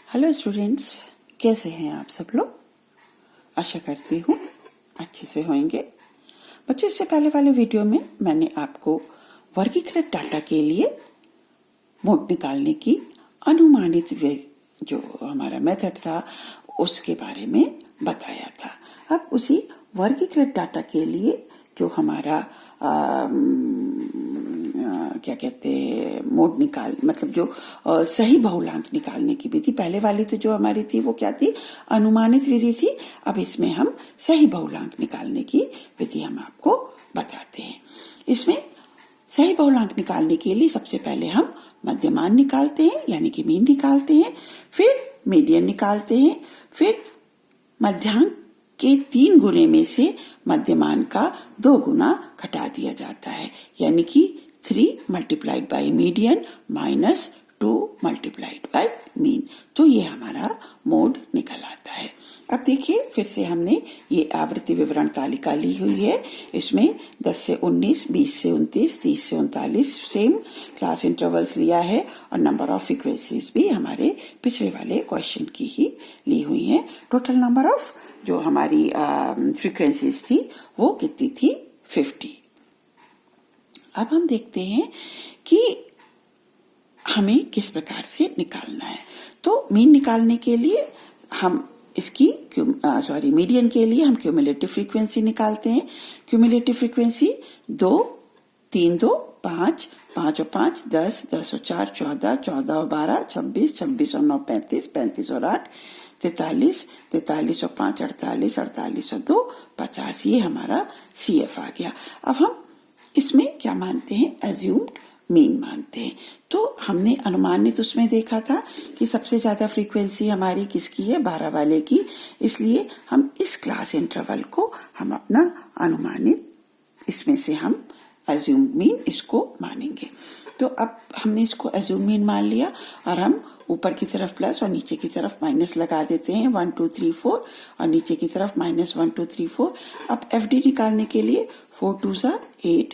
Hello students, कैसे हैं आप सब लोग। आशा करती हूँ अच्छे से होंगे। बच्चों, इससे पहले वाले वीडियो में मैंने आपको वर्गीकृत डाटा के लिए मोड निकालने की अनुमानित जो हमारा मेथड था उसके बारे में बताया था। अब उसी वर्गीकृत डाटा के लिए जो हमारा क्या कहते हैं मोड मतलब जो सही बहुलांक निकालने की विधि, पहले वाली तो जो हमारी थी वो क्या थी, अनुमानित विधि थी। अब इसमें हम सही बहुलांक निकालने की विधि हम आपको बताते हैं। इसमें सही बहुलांक निकालने के लिए सबसे पहले हम मध्यमान निकालते हैं, यानी कि मीन निकालते हैं, फिर मीडियन निकालते हैं, फिर मध्यांक के 3 गुने में से मध्यमान का 2 गुना घटा दिया जाता है, यानी कि 3 multiplied by median minus 2 multiplied by mean. तो ये हमारा मोड निकल आता है। अब देखिए, फिर से हमने ये आवृत्ति विवरण तालिका ली हुई है। इसमें 10 से 19, 20 से 29, 30 से 39 सेम क्लास इंटरवल्स लिया है, और नंबर ऑफ फ्रीक्वेंसीज भी हमारे पिछले वाले क्वेश्चन की ही ली हुई है। टोटल नंबर ऑफ जो हमारी फ्रीक्वेंसीज थी वो कितनी थी, 50। अब हम देखते हैं कि हमें किस प्रकार से निकालना है। तो मीन निकालने के लिए हम इसकी मीडियन के लिए हम क्यूमुलेटिव फ्रीक्वेंसी निकालते हैं। क्यूमुलेटिव फ्रीक्वेंसी 2, 3, 2, 5, 5 और 5, 10, 10 और 4, 14, 14 और 12, 26, 26 और 9, 35, 35 और 8, 43, 43 और 5, 48, 48 और 2, 50। ये हमारा CF आ गया। अब हम इसमें क्या मानते हैं, एज्यूम्ड मीन मानते हैं। तो हमने अनुमानित उसमें देखा था कि सबसे ज्यादा फ्रीक्वेंसी हमारी किसकी है, 12 वाले की। इसलिए हम इस क्लास इंटरवल को हम अपना अनुमानित, इसमें से हम एज्यूम्ड मीन इसको मानेंगे। तो अब हमने इसको एज्यूम्ड मीन मान लिया, और हम ऊपर की तरफ प्लस और नीचे की तरफ माइनस लगा देते हैं। 1 2 3 4 और नीचे की तरफ -1 2 3 4। अब FD निकालने के लिए 4 2 8,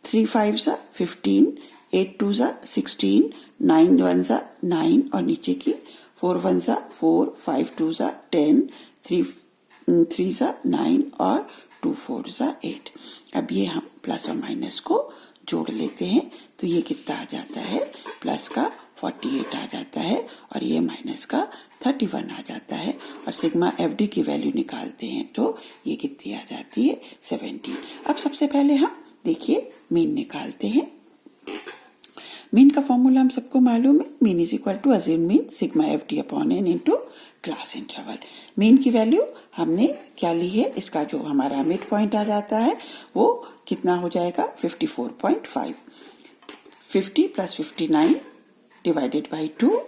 3 5 15, 8 2 16, 9 1 9 और नीचे की 4 1 4, 5 2 10, 3 3 9 और 2 4 8। अब ये हम प्लस और माइनस को जोड़ लेते हैं, तो ये कितना आ जाता है, प्लस का 48 आ जाता है और ये माइनस का 31 आ जाता है। और सिग्मा FD की वैल्यू निकालते हैं तो ये कितनी आ जाती है, 17। अब सबसे पहले हम देखिए मीन निकालते हैं। मीन का फॉर्मूला हम सबको मालूम है, mean is equal to assumed mean sigma FD upon n into class interval. Mean की वैल्यू हमने क्या ली है, इसका जो हमारा मिड पॉइंट आ जाता है वो कितना हो जाएगा, 54.5। 50 प्लस 59 डिवाइडेड बाई 2,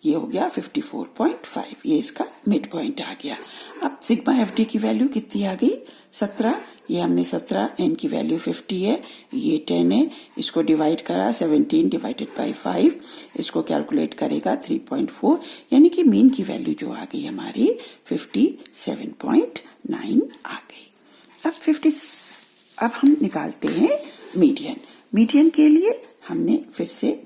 ये हो गया 54.5। ये इसका मिड पॉइंट आ गया। अब सिग्मा FD की वैल्यू कितनी आ गई, 17। ये हमने 17, n की वैल्यू 50 है, ये 10 है, इसको डिवाइड करा 17 डिवाइडेड बाई 5, इसको कैलकुलेट करेगा 3.4, यानी कि मीन की वैल्यू जो आ गई हमारी 57.9 आ गई। अब हम निकालते हैं मीडियन। मीडियन के लिए हमने फिर से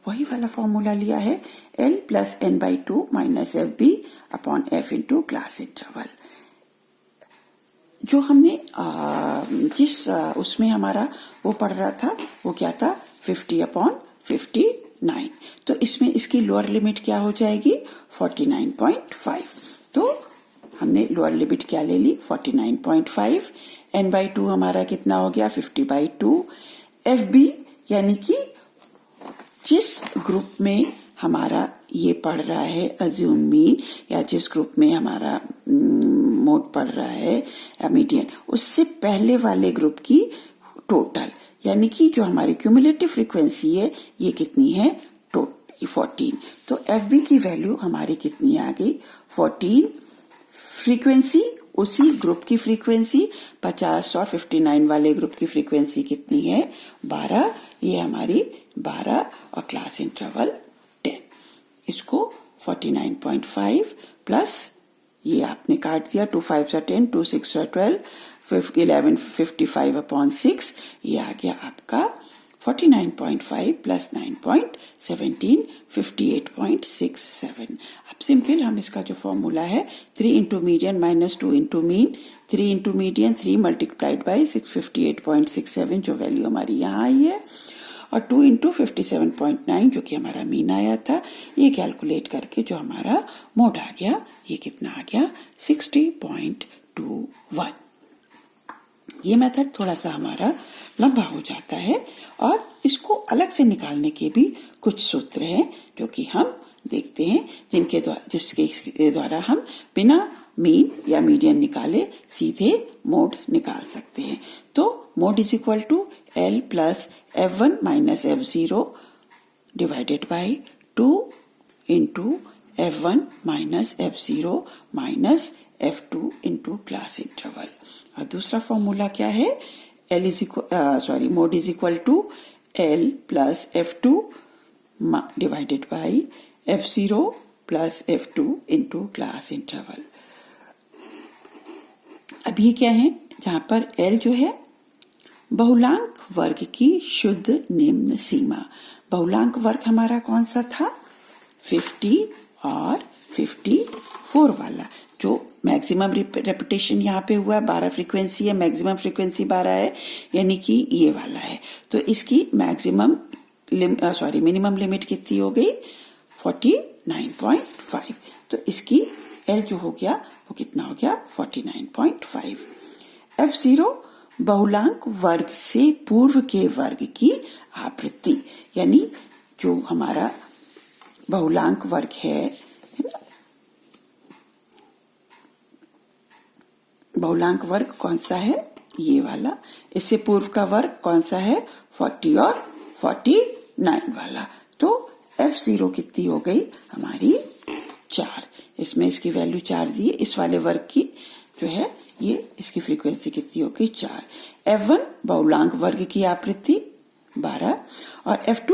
वही वाला फॉर्मूला लिया है, L plus n/2 minus FB upon F into class interval. जो हमने जिस उसमें हमारा वो पढ़ रहा था वो क्या था, 50/59। तो इसमें इसकी लोअर लिमिट क्या हो जाएगी, 49.5। तो हमने लोअर लिमिट क्या ले ली, 49.5। n/2 हमारा कितना हो गया, 50/2। FB यानी कि जिस ग्रुप में हमारा ये पढ़ रहा है अज्यूम मीन, या जिस ग्रुप में हमारा मोड पढ़ रहा है मीडियन, उससे पहले वाले ग्रुप की टोटल, यानी कि जो हमारी क्यूमुलेटिव फ्रीक्वेंसी है ये कितनी है, 14। तो FB की वैल्यू हमारी कितनी आ गई, 14। फ्रीक्वेंसी उसी ग्रुप की फ्रीक्वेंसी 50 और 59 वाले ग्रुप की फ्रीक्वेंसी कितनी है, 12। ये हमारी 12 और क्लास इंटरवल 10। इसको 49.5 प्लस ये आपने काट दिया, 2 5 10, 2 6 12, 11 55/6, ये आ गया आपका 49.5 प्लस 9.17 58.67। अब सिंपल हम इसका जो फॉर्मूला है 3 into median minus 2 into mean, 3 into median 3 multiplied by 58.67 जो वैल्यू हमारी यहाँ आई है, और 2 इंटू 57.9 जो कि हमारा मीन आया था, ये कैलकुलेट करके जो हमारा मोड आ गया, ये कितना आ गया 60.21। ये मेथड थोड़ा सा हमारा लंबा हो जाता है और इसको अलग से निकालने के भी कुछ सूत्र हैं जो कि हम देखते हैं, जिसके द्वारा हम बिना मीन या मीडियन निकाले सीधे मोड निकाल सकते हैं। तो mode is equal to L plus F1 minus F0 divided by 2 into F1 minus F0 minus F2 into class interval. और दूसरा फॉर्मूला क्या है, mode is equal to L plus F2 divided by F0 plus F2 into class interval. अब ये क्या है, जहां पर L जो है बहुलांक वर्ग की शुद्ध निम्न सीमा। बहुलांक वर्ग हमारा कौन सा था, 50 और 54 वाला, जो मैक्सिमम रेपिटेशन यहाँ पे हुआ है, 12 फ्रीक्वेंसी है, मैक्सिमम फ्रीक्वेंसी 12 है, यानी कि ये वाला है। तो इसकी मिनिमम लिमिट कितनी हो गई 49.5। तो इसकी L जो हो गया वो कितना हो गया 49.5। F0 बहुलांक वर्ग से पूर्व के वर्ग की आवृत्ति, यानी जो हमारा बहुलांक वर्ग है ना, बहुलांक वर्ग कौन सा है, ये वाला। इससे पूर्व का वर्ग कौन सा है, 40 और 49 वाला। तो F0 कितनी हो गई हमारी 4। इसमें इसकी वैल्यू 4 दी है, इस वाले वर्ग की जो है ये इसकी फ्रीक्वेंसी कितनी हो गई 4। F1 बहुलांक वर्ग की आवृत्ति 12 और F2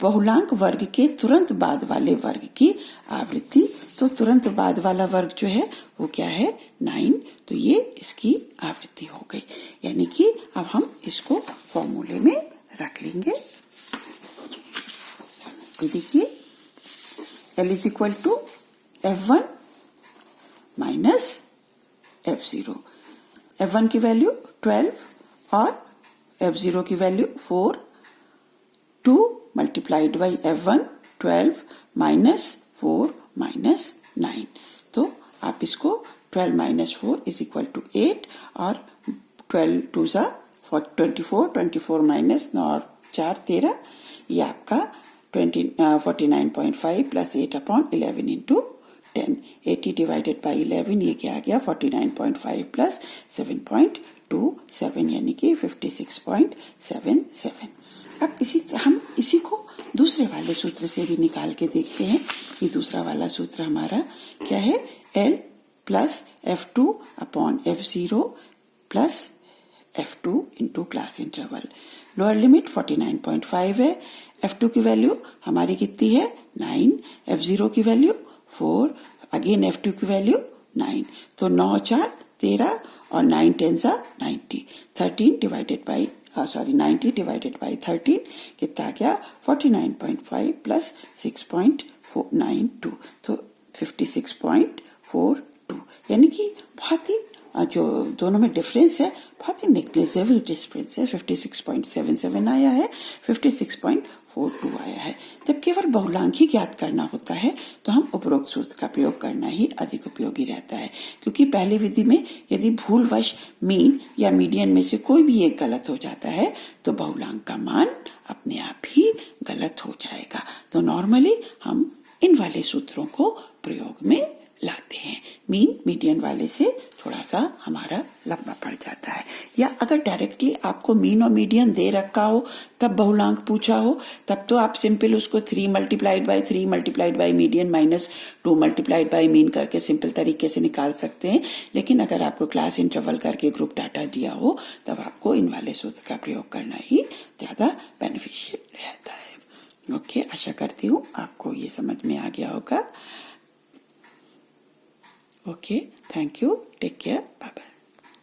बहुलांक वर्ग के तुरंत बाद वाले वर्ग की आवृत्ति। तो तुरंत बाद वाला वर्ग जो है वो क्या है 9। तो ये इसकी आवृत्ति हो गई, यानी कि अब हम इसको फॉर्मूले में रख लेंगे। देखिए L is equal to F1 minus F0। F1 की वैल्यू 12 और F0 की value 4, 2 multiplied by F1 12 minus 4 minus 9। तो आप इसको 12 माइनस 4 इज इक्वल टू 8 और 12 टू ज़ा 24, 24 माइनस 9 और 4 13, ये आपका 49.5 plus 8 upon 11 into 10। 80 divided by 11, ये क्या आ गया 49.5 प्लस 7.27 यानी कि 56.77। अब हम इसी को दूसरे वाले सूत्र से भी निकाल के देखते हैं कि दूसरा वाला सूत्र हमारा क्या है, L plus F2 upon F0 plus F2 into class interval. Lower limit 49.5 है, F2 की वैल्यू हमारी कितनी है 9, F0 की वैल्यू 4, अगेन F2 की वैल्यू 9। तो 9 4 13 और 9 10 90। 13 डिवाइडेड बाई 90 डिवाइडेड बाई 13 कितना गया 49.5 प्लस 6.492, तो 56.42, यानी कि बहुत ही जो दोनों में डिफरेंस है बहुत ही नेग्लिजिबल डिफरेंस है। 56.77 आया है, 56.42 आया है। जब केवल बहुलांक ही ज्ञात करना होता है तो हम उपरोक्त सूत्र का प्रयोग करना ही अधिक उपयोगी रहता है, क्योंकि पहली विधि में यदि भूलवश मीन या मीडियन में से कोई भी एक गलत हो जाता है तो बहुलांक का मान अपने आप ही गलत हो जाएगा। तो नॉर्मली हम इन वाले सूत्रों को प्रयोग में लाते हैं। मीन मीडियन वाले से थोड़ा सा हमारा लंबा पड़ जाता है। या अगर डायरेक्टली आपको मीन और मीडियन दे रखा हो तब बहुलांक पूछा हो, तब तो आप सिंपल उसको 3 multiplied by median minus 2 multiplied by mean करके सिंपल तरीके से निकाल सकते हैं। लेकिन अगर आपको क्लास इंटरवल करके ग्रुप डाटा दिया हो तब आपको इन वाले सूत्र का प्रयोग करना ही ज्यादा बेनिफिशियल रहता है। ओके, आशा करती हूँ आपको ये समझ में आ गया होगा। Okay, thank you. Take care. Bye-bye.